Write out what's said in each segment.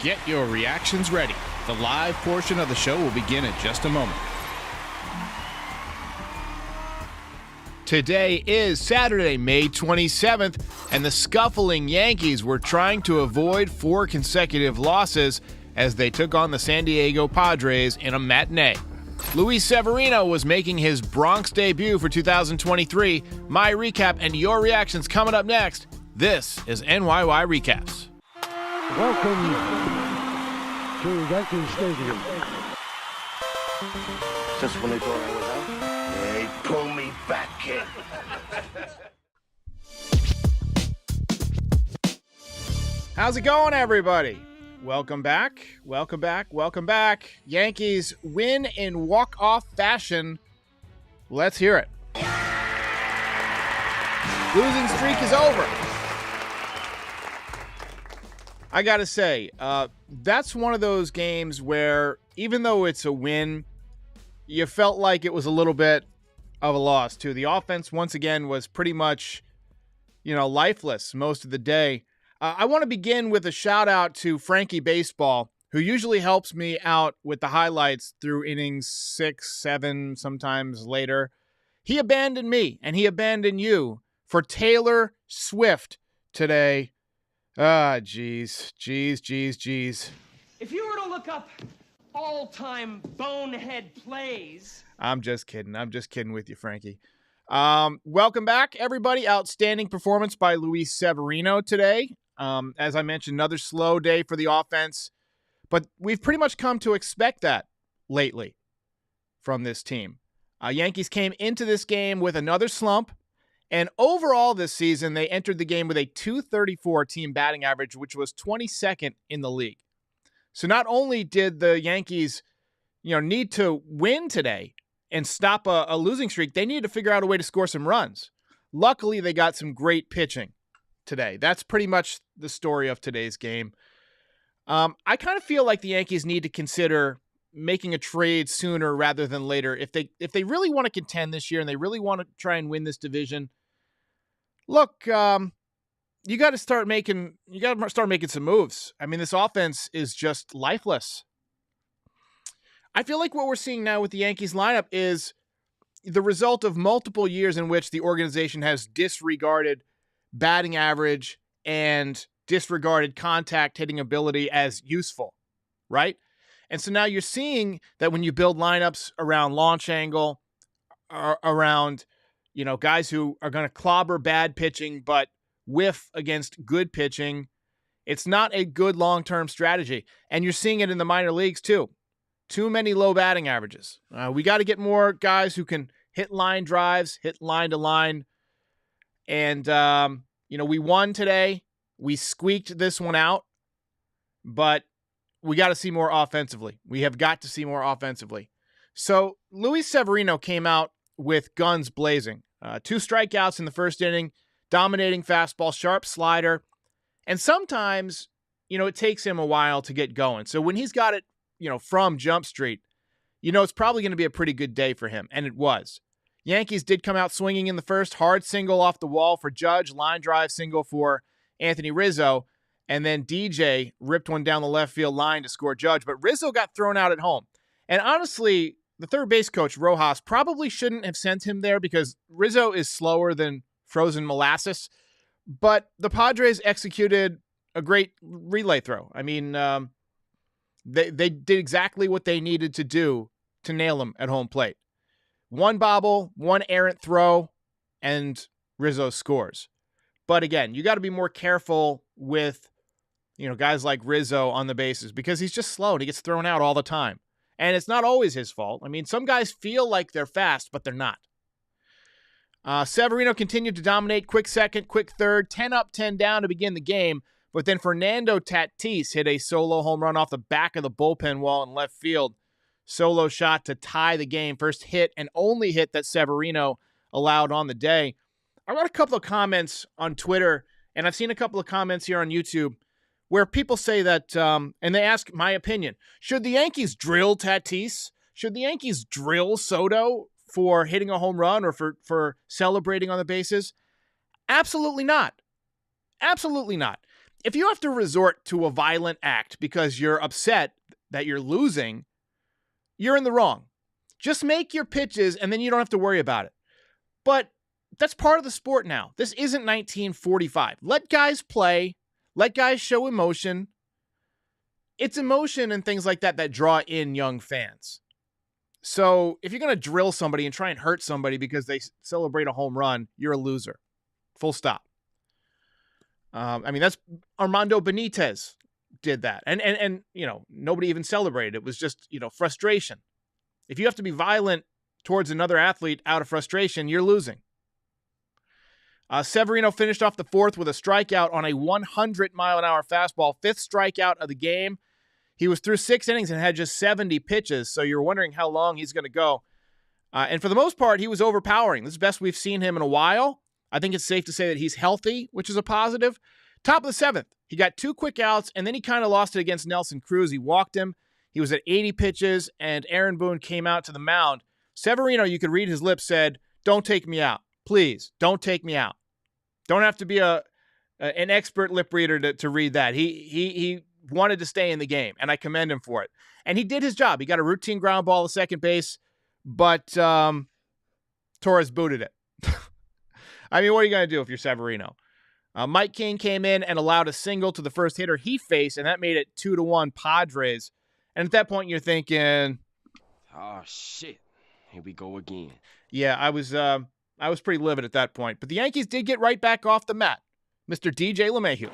Get your reactions ready. The live portion of the show will begin in just a moment. Today is Saturday, May 27th, and the scuffling Yankees were trying to avoid 4 consecutive losses as they took on the San Diego Padres in a matinee. Luis Severino was making his Bronx debut for 2023. My recap and your reactions coming up next. This is NYY Recaps. Welcome to Yankee Stadium. Just when they thought I was out, they pull me back in. How's it going, everybody? Welcome back. Yankees win in walk-off fashion. Let's hear it. Losing streak is over. I gotta say, that's one of those games where even though it's a win, you felt like it was a little bit of a loss too. The offense, once again, was pretty much, lifeless most of the day. I want to begin with a shout out to Frankie Baseball, who usually helps me out with the highlights through innings 6, 7, sometimes later. He abandoned me and he abandoned you for Taylor Swift today. Jeez. If you were to look up all-time bonehead plays... I'm just kidding with you, Frankie. Welcome back, everybody. Outstanding performance by Luis Severino today. As I mentioned, another slow day for the offense. But we've pretty much come to expect that lately from this team. Yankees came into this game with another slump. And overall this season, they entered the game with a .234 team batting average, which was 22nd in the league. So not only did the Yankees, need to win today and stop a losing streak, they needed to figure out a way to score some runs. Luckily, they got some great pitching today. That's pretty much the story of today's game. I kind of feel like the Yankees need to consider making a trade sooner rather than later. If they really want to contend this year and they really want to try and win this division, look, you got to start making some moves. I mean, this offense is just lifeless. I feel like what we're seeing now with the Yankees lineup is the result of multiple years in which the organization has disregarded batting average and disregarded contact hitting ability as useful, right? And so now you're seeing that when you build lineups around launch angle, around, guys who are going to clobber bad pitching but whiff against good pitching, it's not a good long-term strategy. And you're seeing it in the minor leagues too. Too many low batting averages. We got to get more guys who can hit line drives, hit line to line. And, we won today. We squeaked this one out, but we got to see more offensively. We have got to see more offensively. So Luis Severino came out with guns blazing. 2 strikeouts in the first inning, dominating fastball, sharp slider. And sometimes, it takes him a while to get going. So when he's got it, from Jump Street, it's probably going to be a pretty good day for him. And it was. Yankees did come out swinging in the first, hard single off the wall for Judge, line drive single for Anthony Rizzo, and then DJ ripped one down the left field line to score Judge, but Rizzo got thrown out at home. And honestly, the third base coach, Rojas, probably shouldn't have sent him there because Rizzo is slower than frozen molasses, but the Padres executed a great relay throw. I mean, they did exactly what they needed to do to nail him at home plate. One bobble, one errant throw, and Rizzo scores. But again, you got to be more careful with, guys like Rizzo on the bases because he's just slow and he gets thrown out all the time. And it's not always his fault. I mean, some guys feel like they're fast, but they're not. Severino continued to dominate. Quick second, quick third, 10 up, 10 down to begin the game. But then Fernando Tatis hit a solo home run off the back of the bullpen wall in left field. Solo shot to tie the game. First hit and only hit that Severino allowed on the day. I got a couple of comments on Twitter, and I've seen a couple of comments here on YouTube where people say that, and they ask my opinion, should the Yankees drill Tatis? Should the Yankees drill Soto for hitting a home run or for celebrating on the bases? Absolutely not. Absolutely not. if you have to resort to a violent act because you're upset that you're losing, you're in the wrong. Just make your pitches and then you don't have to worry about it. But that's part of the sport now. This isn't 1945. Let guys play. Let guys show emotion. It's emotion and things like that that draw in young fans. So if you're going to drill somebody and try and hurt somebody because they celebrate a home run, you're a loser. Full stop. That's Armando Benitez did that. And nobody even celebrated. It was just, frustration. If you have to be violent towards another athlete out of frustration, you're losing. Severino finished off the fourth with a strikeout on a 100-mile-an-hour fastball, fifth strikeout of the game. He was through 6 innings and had just 70 pitches, so you're wondering how long he's going to go. And for the most part, he was overpowering. This is the best we've seen him in a while. I think it's safe to say that he's healthy, which is a positive. Top of the seventh, he got 2 quick outs, and then he kind of lost it against Nelson Cruz. He walked him. He was at 80 pitches, and Aaron Boone came out to the mound. Severino, you could read his lips, said, "Don't take me out. Please, don't take me out." Don't have to be an expert lip reader to read that. He wanted to stay in the game, and I commend him for it. And he did his job. He got a routine ground ball to second base, but Torres booted it. What are you going to do if you're Severino? Mike King came in and allowed a single to the first hitter he faced, and that made it 2-1 Padres. And at that point, you're thinking, oh, shit. Here we go again. Yeah, I was pretty livid at that point. But the Yankees did get right back off the mat. Mr. DJ LeMahieu.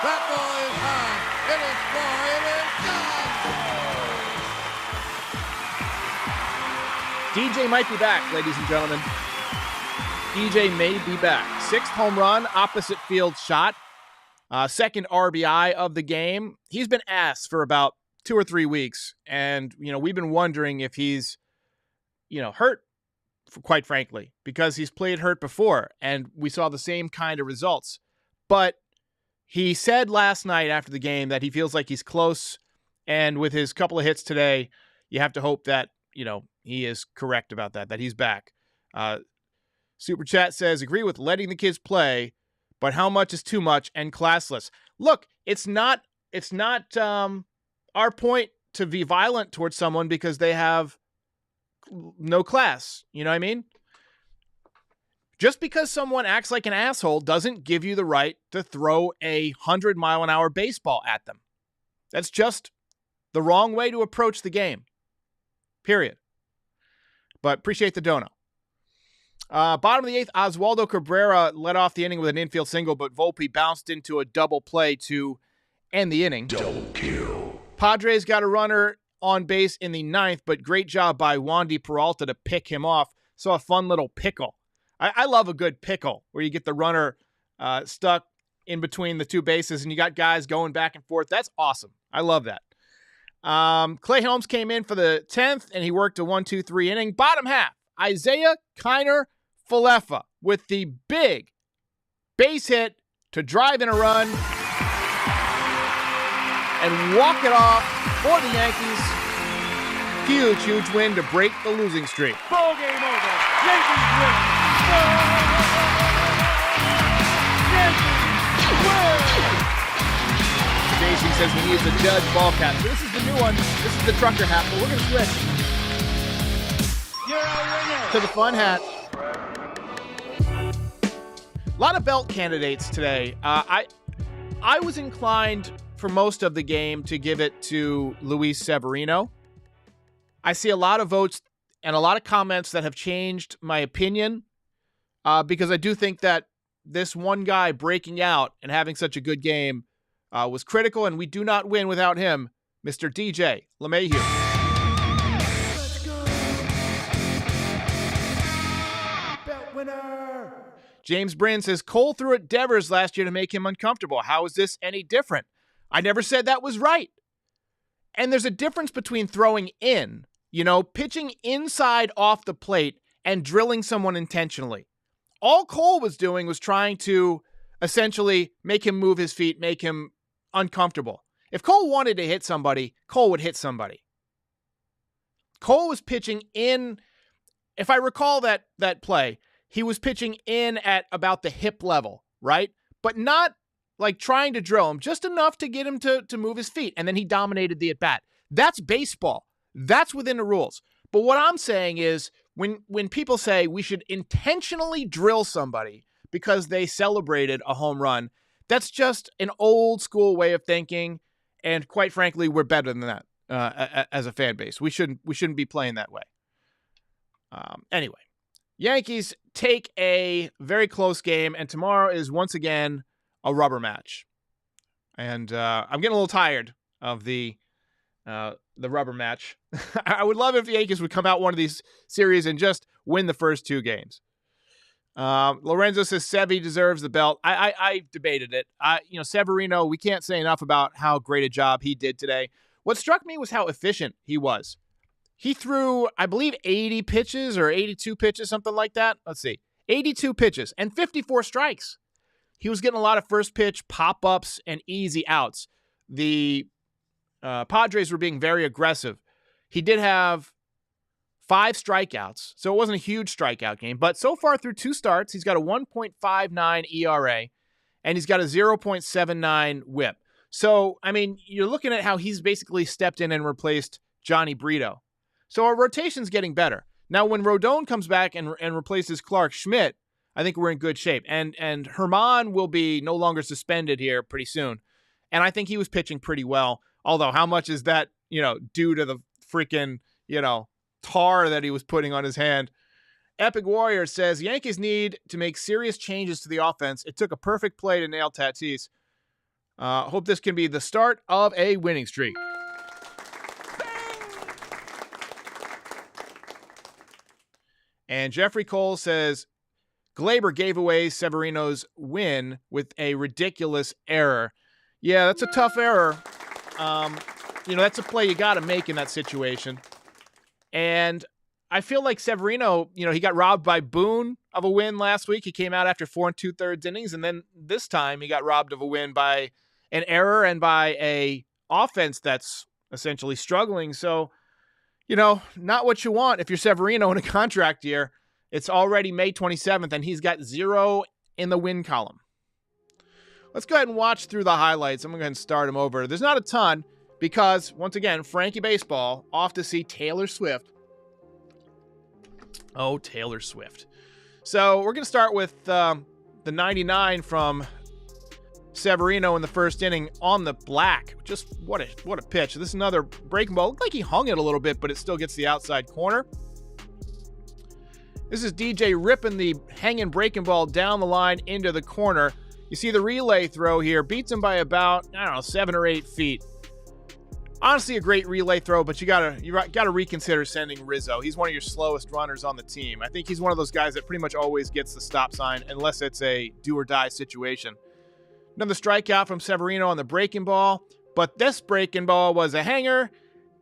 That ball is high. It is far. It is gone. DJ might be back, ladies and gentlemen. DJ may be back. 6th home run, opposite field shot. Second RBI of the game. He's been asked for about 2 or 3 weeks. And, we've been wondering if he's, hurt, quite frankly, because he's played hurt before. And we saw the same kind of results. But he said last night after the game that he feels like he's close. And with his couple of hits today, you have to hope that, he is correct about that he's back. Super Chat says, agree with letting the kids play, but how much is too much and classless? Look, it's not our point to be violent towards someone because they have no class. You know what I mean? Just because someone acts like an asshole doesn't give you the right to throw a 100-mile-an-hour baseball at them. That's just the wrong way to approach the game. Period. But appreciate the dono. Bottom of the 8th, Oswaldo Cabrera led off the inning with an infield single, but Volpe bounced into a double play to end the inning. Double kill. Padres got a runner on base in the 9th, but great job by Wandy Peralta to pick him off. So a fun little pickle. I love a good pickle where you get the runner stuck in between the 2 bases and you got guys going back and forth. That's awesome. I love that. Clay Helms came in for the 10th, and he worked a 1-2-3 inning. Bottom half, Isaiah Kiner Falefa with the big base hit to drive in a run and walk it off for the Yankees. Huge win to break the losing streak. Ball game over. Yankees win. Yankees win. Jason says he needs a Judge ball cap. So this is the new one. This is the trucker hat, but we're going to switch to the fun hat. A lot of belt candidates today. I was inclined for most of the game to give it to Luis Severino. I see a lot of votes and a lot of comments that have changed my opinion because I do think that this one guy breaking out and having such a good game was critical, and we do not win without him, Mr. DJ LeMahieu. Let's go. Belt winner. James Bryn says, Cole threw at Devers last year to make him uncomfortable. How is this any different? I never said that was right. And there's a difference between throwing in, pitching inside off the plate and drilling someone intentionally. All Cole was doing was trying to essentially make him move his feet, make him uncomfortable. If Cole wanted to hit somebody, Cole would hit somebody. Cole was pitching in, if I recall that play, he was pitching in at about the hip level, right? But not like trying to drill him just enough to get him to move his feet. And then he dominated the at-bat. That's baseball. That's within the rules. But what I'm saying is when people say we should intentionally drill somebody because they celebrated a home run, that's just an old school way of thinking. And quite frankly, we're better than that as a fan base. We shouldn't be playing that way. Anyway, Yankees take a very close game, and tomorrow is once again a rubber match. And I'm getting a little tired of the rubber match. I would love if the Yankees would come out one of these series and just win the first 2 games. Lorenzo says Sevy deserves the belt. I debated it. Severino, we can't say enough about how great a job he did today. What struck me was how efficient he was. He threw, I believe, 80 pitches or 82 pitches, something like that. Let's see. 82 pitches and 54 strikes. He was getting a lot of first pitch pop-ups and easy outs. The Padres were being very aggressive. He did have 5 strikeouts, so it wasn't a huge strikeout game. But so far through 2 starts, he's got a 1.59 ERA, and he's got a 0.79 whip. So, I mean, you're looking at how he's basically stepped in and replaced Johnny Brito. So our rotation's getting better. Now, when Rodon comes back and replaces Clark Schmidt, I think we're in good shape. And Herman will be no longer suspended here pretty soon. And I think he was pitching pretty well. Although, how much is that, due to the freaking, tar that he was putting on his hand? Epic Warrior says, Yankees need to make serious changes to the offense. It took a perfect play to nail Tatis. Hope this can be the start of a winning streak. And Jeffrey Cole says, Glaber gave away Severino's win with a ridiculous error. Yeah, that's a tough error. That's a play you got to make in that situation. And I feel like Severino, he got robbed by Boone of a win last week. He came out after 4 2/3 innings. And then this time he got robbed of a win by an error and by a offense that's essentially struggling. So, not what you want if you're Severino in a contract year. It's already May 27th, and he's got 0 in the win column. Let's go ahead and watch through the highlights. I'm going to go ahead and start them over. There's not a ton because, once again, Frankie Baseball off to see Taylor Swift. Oh, Taylor Swift. So we're going to start with the 99 from Severino in the first inning on the black. Just what a pitch. This is another breaking ball. Looked like he hung it a little bit, but it still gets the outside corner. This is DJ ripping the hanging breaking ball down the line into the corner. You see the relay throw here. Beats him by about, 7 or 8 feet. Honestly, a great relay throw, but you gotta reconsider sending Rizzo. He's one of your slowest runners on the team. I think he's one of those guys that pretty much always gets the stop sign unless it's a do or die situation. Another strikeout from Severino on the breaking ball, but this breaking ball was a hanger,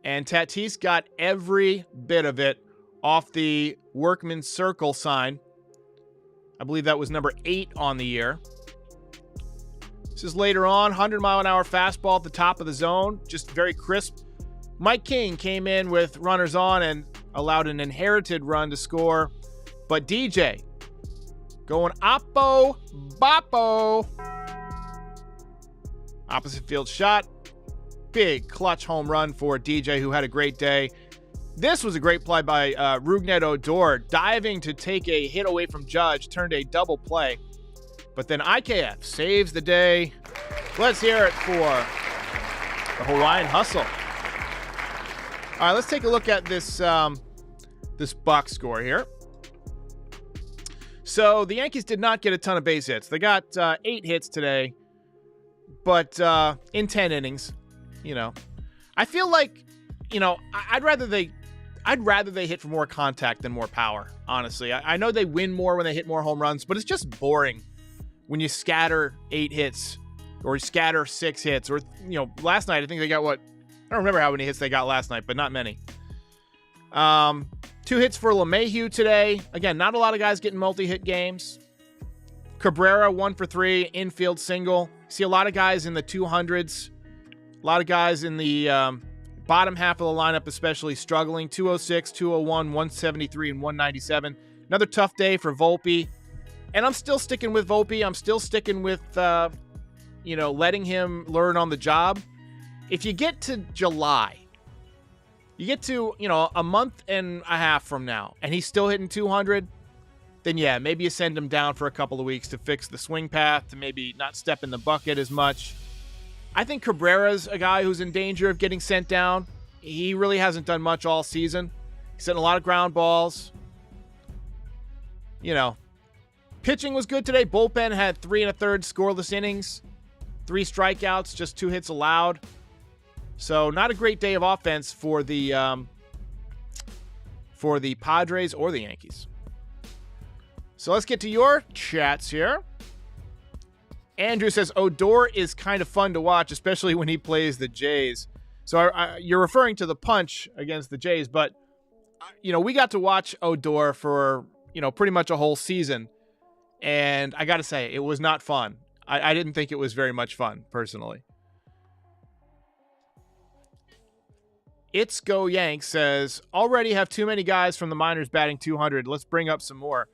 and Tatis got every bit of it off the workman's circle sign. I believe that was number 8 on the year. This is later on, 100-mile-an-hour fastball at the top of the zone, just very crisp. Mike King came in with runners on and allowed an inherited run to score, but DJ going oppo boppo. Opposite field shot. Big clutch home run for DJ, who had a great day. This was a great play by Rougned Odor, diving to take a hit away from Judge, turned a double play. But then IKF saves the day. Let's hear it for the Hawaiian Hustle. All right, let's take a look at this box score here. So the Yankees did not get a ton of base hits. They got 8 hits today, but in 10 innings. I feel like, I'd rather they hit for more contact than more power, honestly. I know they win more when they hit more home runs, but it's just boring when you scatter 8 hits or you scatter 6 hits. Or, last night I think they got I don't remember how many hits they got last night, but not many. 2 hits for LeMahieu today. Again, not a lot of guys getting multi-hit games. Cabrera, 1 for 3, infield single. See a lot of guys in the 200s. A lot of guys in the bottom half of the lineup especially struggling. 206, 201, 173, and 197. Another tough day for Volpe. And I'm still sticking with Volpe. I'm still sticking with letting him learn on the job. If you get to July, you get to, a month and a half from now, and he's still hitting 200, then yeah, maybe you send him down for a couple of weeks to fix the swing path, to maybe not step in the bucket as much. I think Cabrera's a guy who's in danger of getting sent down. He really hasn't done much all season. He's hitting a lot of ground balls. Pitching was good today. Bullpen had 3 1/3 scoreless innings, 3 strikeouts, just 2 hits allowed. So not a great day of offense for the Padres or the Yankees. So let's get to your chats here. Andrew says Odor is kind of fun to watch, especially when he plays the Jays. So you're referring to the punch against the Jays, but we got to watch Odor for pretty much a whole season, and I got to say it was not fun. I didn't think it was very much fun personally. It's Go Yank says, already have too many guys from the minors batting 200. Let's bring up some more.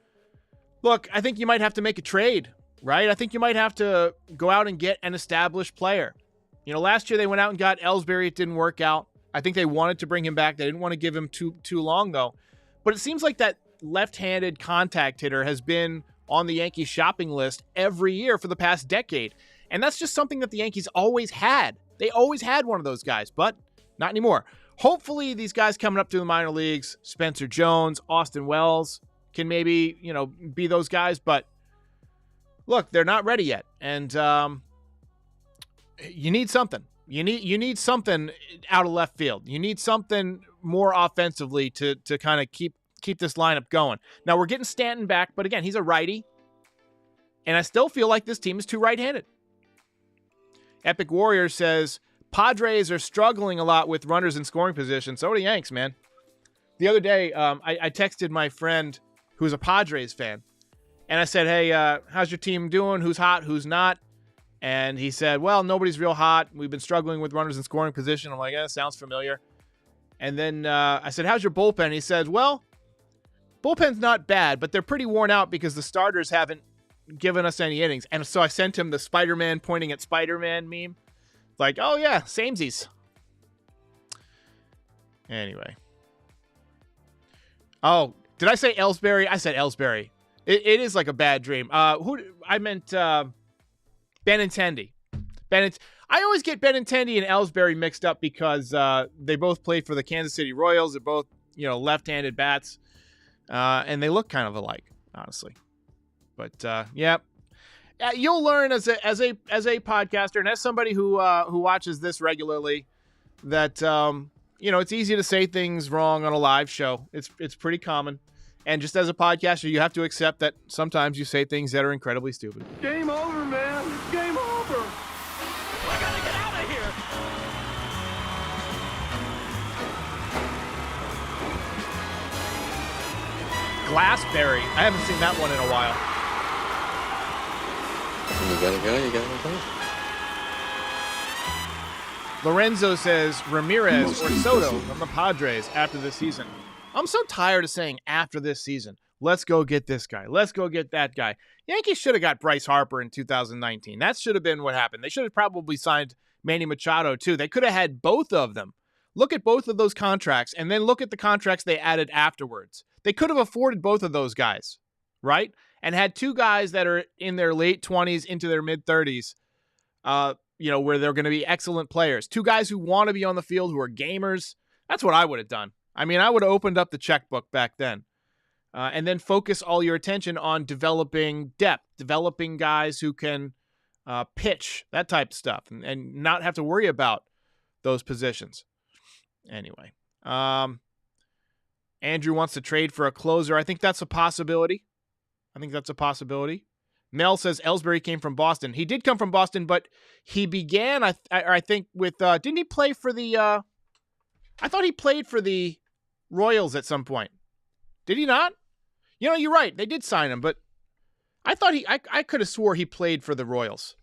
Look, I think you might have to make a trade, right? I think you might have to go out and get an established player. Last year they went out and got Ellsbury. It didn't work out. I think they wanted to bring him back. They didn't want to give him too long, though. But it seems like that left-handed contact hitter has been on the Yankees shopping list every year for the past decade. And that's just something that the Yankees always had. They always had one of those guys, but not anymore. Hopefully these guys coming up through the minor leagues, Spencer Jones, Austin Wells, can maybe, be those guys. But look, they're not ready yet. And you need something. You need something out of left field. You need something more offensively to kind of keep this lineup going. Now, we're getting Stanton back, but again, he's a righty. And I still feel like this team is too right-handed. Epic Warrior says, Padres are struggling a lot with runners in scoring position. So are the Yanks, man. The other day, I texted my friend who's a Padres fan. And I said, hey, how's your team doing? Who's hot? Who's not? And he said, well, nobody's real hot. We've been struggling with runners in scoring position. I'm like, sounds familiar. And then I said, how's your bullpen? He said, well, bullpen's not bad, but they're pretty worn out because the starters haven't given us any innings. And so I sent him the Spider-Man pointing at Spider-Man meme. Like, oh yeah, samesies. Anyway. Oh, did I say Ellsbury? I said Ellsbury. It is like a bad dream. I meant Benintendi. I always get Benintendi and Ellsbury mixed up because they both played for the Kansas City Royals. They're both, left-handed bats. And they look kind of alike, honestly. But yeah. You'll learn as a podcaster and as somebody who watches this regularly that it's easy to say things wrong on a live show. It's pretty common, and just as a podcaster, you have to accept that sometimes you say things that are incredibly stupid. Game over, man. Game over. I gotta get out of here. Glassberry. I haven't seen that one in a while. You gotta go. Lorenzo says Ramirez or Soto from the Padres after this season. I'm so tired of saying after this season. Let's go get this guy. Let's go get that guy. Yankees should have got Bryce Harper in 2019. That should have been what happened. They should have probably signed Manny Machado too. They could have had both of them. Look at both of those contracts and then look at the contracts they added afterwards. They could have afforded both of those guys, right? And had two guys that are in their late 20s into their mid 30s, where they're going to be excellent players. Two guys who want to be on the field, who are gamers. That's what I would have done. I mean, I would have opened up the checkbook back then. And then focus all your attention on developing depth, developing guys who can pitch, that type of stuff, and not have to worry about those positions. Anyway, Andrew wants to trade for a closer. I think that's a possibility. Mel says Ellsbury came from Boston. He did come from Boston, but he began, I think, with, didn't he play for the, I thought he played for the Royals at some point. Did he not? You're right. They did sign him, but I thought I could have swore he played for the Royals.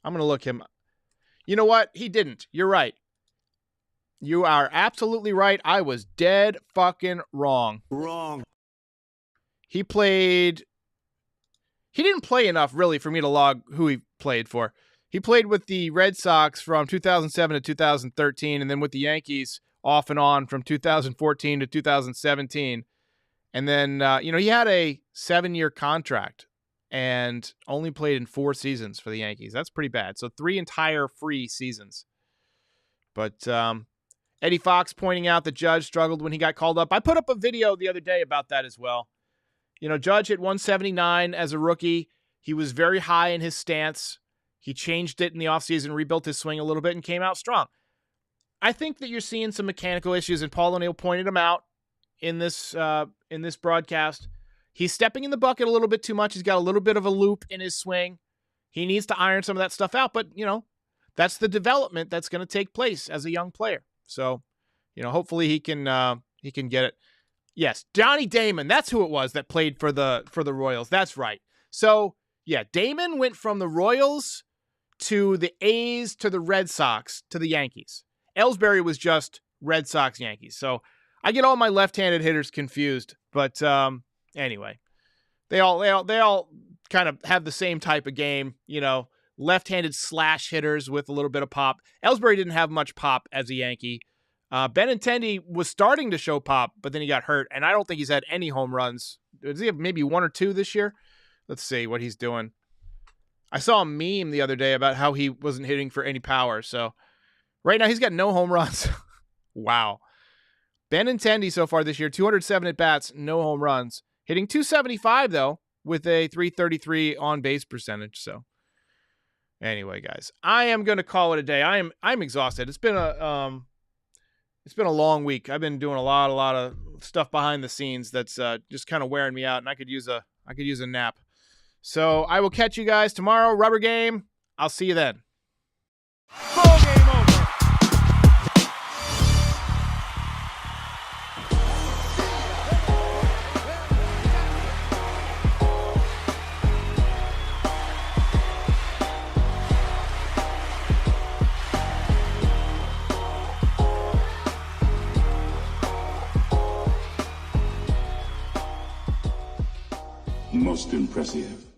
I'm going to look him. You know what? He didn't. You're right. You are absolutely right. I was dead fucking wrong. He didn't play enough really for me to log who he played for. He played with the Red Sox from 2007 to 2013, and then with the Yankees off and on from 2014 to 2017. And then, he had a 7-year contract and only played in 4 seasons for the Yankees. That's pretty bad. So 3 entire free seasons. But Eddie Fox pointing out that Judge struggled when he got called up. I put up a video the other day about that as well. Judge hit 179 as a rookie. He was very high in his stance. He changed it in the offseason, rebuilt his swing a little bit, and came out strong. I think that you're seeing some mechanical issues, and Paul O'Neill pointed them out in this broadcast. He's stepping in the bucket a little bit too much. He's got a little bit of a loop in his swing. He needs to iron some of that stuff out, but, that's the development that's going to take place as a young player. So, hopefully he can get it. Yes, Johnny Damon, that's who it was that played for the Royals. That's right. So, yeah, Damon went from the Royals to the A's to the Red Sox to the Yankees. Ellsbury was just Red Sox Yankees. So, I get all my left-handed hitters confused, but anyway, they all kind of have the same type of game, left-handed slash hitters with a little bit of pop. Ellsbury didn't have much pop as a Yankee. Benintendi was starting to show pop, but then he got hurt, and I don't think he's had any home runs. Does he have maybe 1 or 2 this year? Let's see what he's doing. I saw a meme the other day about how he wasn't hitting for any power, so right now he's got no home runs. Wow. Benintendi so far this year, 207 at-bats, no home runs. Hitting 275, though, with a 333 on-base percentage, so anyway, guys, I am going to call it a day. I'm exhausted. It's been a long week. I've been doing a lot of stuff behind the scenes that's just kind of wearing me out, and I could use a nap. So I will catch you guys tomorrow. Rubber game. I'll see you then. Ball game over. Most impressive.